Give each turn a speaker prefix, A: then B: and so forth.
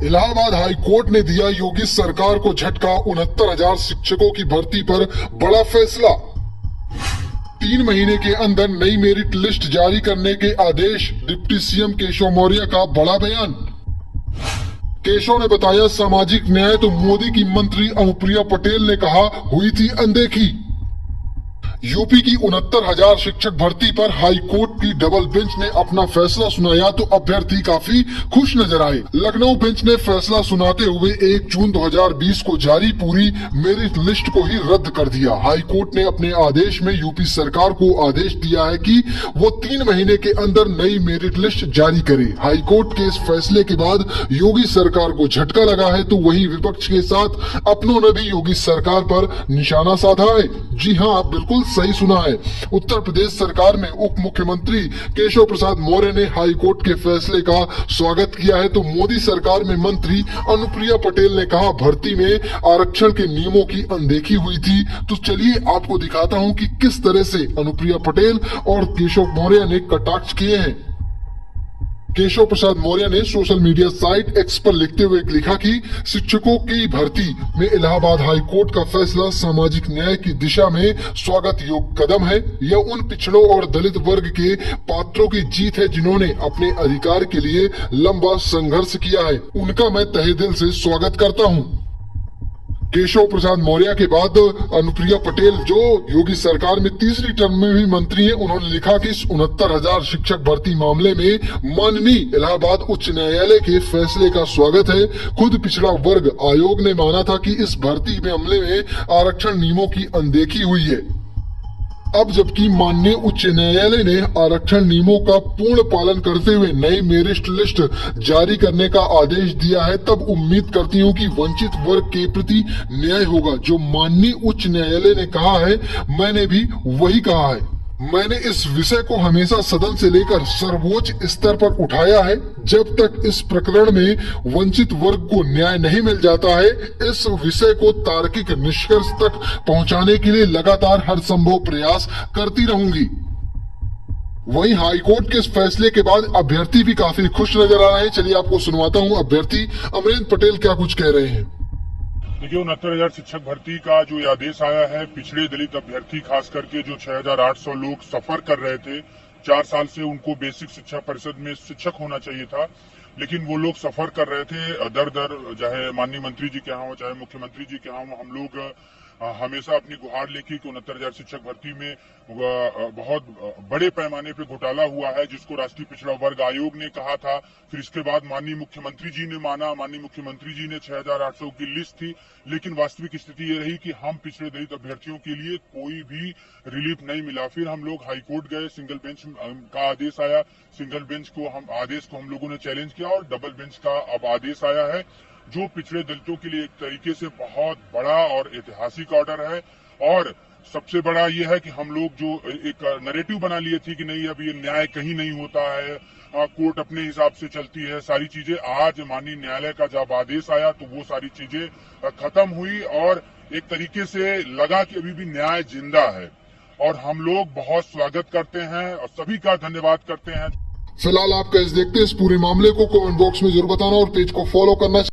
A: Allahabad high court ने दिया योगी सरकार को झटका। 69,000 शिक्षकों की भर्ती पर बड़ा फैसला। 3 महीने के अंदर नई मेरिट लिस्ट जारी करने के आदेश। डिप्टी सीएम केशव मौर्य का बड़ा बयान। केशव ने बताया सामाजिक न्याय तो मोदी की मंत्री अनुप्रिया पटेल ने कहा हुई थी अनदेखी। यूपी की 69,000 शिक्षक भर्ती पर हाई कोर्ट की डबल बेंच ने अपना फैसला सुनाया तो अभ्यर्थी काफी खुश नजर आए। लखनऊ बेंच ने फैसला सुनाते हुए 1 जून 2020 को जारी पूरी मेरिट लिस्ट को ही रद्द कर दिया। हाई कोर्ट ने अपने आदेश में यूपी सरकार को आदेश दिया है कि वो 3 महीने के अंदर नई मेरिट लिस्ट जारी करे। हाई कोर्ट के इस फैसले के बाद योगी सरकार को झटका लगा है तो वहीं विपक्ष के साथ अपनों ने भी योगी सरकार पर निशाना साधा है। जी हाँ, बिल्कुल सही सुना है। उत्तर प्रदेश सरकार में उप मुख्यमंत्री केशव प्रसाद मौर्य ने हाई कोर्ट के फैसले का स्वागत किया है तो मोदी सरकार में मंत्री अनुप्रिया पटेल ने कहा भर्ती में आरक्षण के नियमों की अनदेखी हुई थी। तो चलिए आपको दिखाता हूं कि किस तरह से अनुप्रिया पटेल और केशव मौर्य ने कटाक्ष किए हैं। केशव प्रसाद मौर्य ने सोशल मीडिया साइट एक्स पर लिखते हुए लिखा कि शिक्षकों की भर्ती में इलाहाबाद हाई कोर्ट का फैसला सामाजिक न्याय की दिशा में स्वागत योग्य कदम है। यह उन पिछड़ों और दलित वर्ग के पात्रों की जीत है जिन्होंने अपने अधिकार के लिए लंबा संघर्ष किया है। उनका मैं तहे दिल से स्वागत करता हूँ। केशव प्रसाद मौर्य के बाद अनुप्रिया पटेल जो योगी सरकार में तीसरी टर्म में भी मंत्री हैं, उन्होंने लिखा कि 69,000 शिक्षक भर्ती मामले में माननीय इलाहाबाद उच्च न्यायालय के फैसले का स्वागत है। खुद पिछड़ा वर्ग आयोग ने माना था कि इस भर्ती मामले में आरक्षण नियमों की अनदेखी हुई है। अब जबकि माननीय उच्च न्यायालय ने आरक्षण नियमों का पूर्ण पालन करते हुए नई मेरिट लिस्ट जारी करने का आदेश दिया है, तब उम्मीद करती हूँ कि वंचित वर्ग के प्रति न्याय होगा। जो माननीय उच्च न्यायालय ने कहा है मैंने भी वही कहा है। मैंने इस विषय को हमेशा सदन से लेकर सर्वोच्च स्तर पर उठाया है। जब तक इस प्रकरण में वंचित वर्ग को न्याय नहीं मिल जाता है, इस विषय को तार्किक निष्कर्ष तक पहुंचाने के लिए लगातार हर संभव प्रयास करती रहूंगी। वहीं हाईकोर्ट के इस फैसले के बाद अभ्यर्थी भी काफी खुश नजर आ रहे हैं। चलिए आपको सुनवाता हूँ अभ्यर्थी अमरेंद्र पटेल क्या कुछ कह रहे हैं।
B: देखिए 69,000 शिक्षक भर्ती का जो आदेश आया है, पिछड़े दलित अभ्यर्थी खास करके जो 6,800 लोग सफर कर रहे थे 4 साल से, उनको बेसिक शिक्षा परिषद में शिक्षक होना चाहिए था, लेकिन वो लोग सफर कर रहे थे दर दर, चाहे माननीय मंत्री जी के यहाँ हो चाहे मुख्यमंत्री जी के यहाँ हो। हम लोग हमेशा अपनी गुहार लेके कि 69,000 शिक्षक भर्ती में बहुत बड़े पैमाने पे घोटाला हुआ है, जिसको राष्ट्रीय पिछड़ा वर्ग आयोग ने कहा था। फिर इसके बाद माननीय मुख्यमंत्री जी ने माना, माननीय मुख्यमंत्री जी ने 6,800 की लिस्ट थी, लेकिन वास्तविक स्थिति ये रही कि हम पिछड़े दलित अभ्यर्थियों के लिए कोई भी रिलीफ नहीं मिला। फिर हम लोग हाईकोर्ट गए, सिंगल बेंच का आदेश आया, सिंगल बेंच को हम लोगों ने चैलेंज किया और डबल बेंच का अब आदेश आया है, जो पिछड़े दलितों के लिए एक तरीके से बहुत बड़ा और ऐतिहासिक ऑर्डर है। और सबसे बड़ा यह है कि हम लोग जो एक नैरेटिव बना लिए थे कि नहीं अब ये न्याय कहीं नहीं होता है, कोर्ट अपने हिसाब से चलती है, सारी चीजें, आज माननीय न्यायालय का जब आदेश आया तो वो सारी चीजें खत्म हुई और एक तरीके से लगा कि अभी भी न्याय जिंदा है और हम लोग बहुत स्वागत करते हैं और सभी का धन्यवाद करते हैं।
A: फिलहाल आप कैसे देखते हैं इस पूरे मामले को, कमेंट बॉक्स में जरूर बताना और पेज को फॉलो करना।